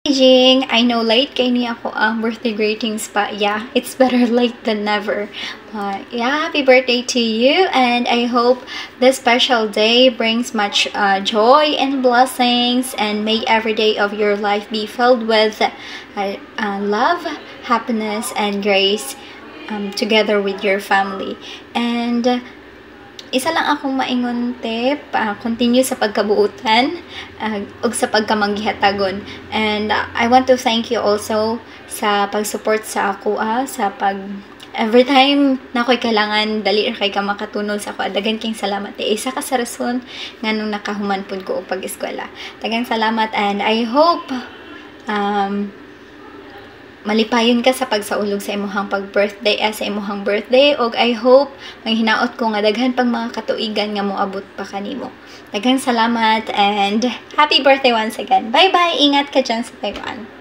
Jing, I know late kay niya ako ang birthday greetings pa. Yeah, it's better late than never. But yeah, happy birthday to you, and I hope this special day brings much joy and blessings, and may every day of your life be filled with love, happiness, and grace together with your family. And isa lang akong maingon tip, continue sa pagkabuutan ug sa pagkamanggihatagon. And I want to thank you also sa pag-support sa ako sa every time na ako'y kailangan dali ra kay ka makatunol sa ako. Daghang king salamat. Isa ka sa rason nganong nakahuman pud ko og pag-eskwela. Daghang salamat, and I hope malipayon ka sa pagsaulog sa imuhang pag-birthday sa imuhang birthday, og I hope may hinaot ko nga daghan pang mga katuigan nga moabot pa kanimo. Daghang salamat, and happy birthday once again. Bye bye, ingat ka dyan sa Taiwan.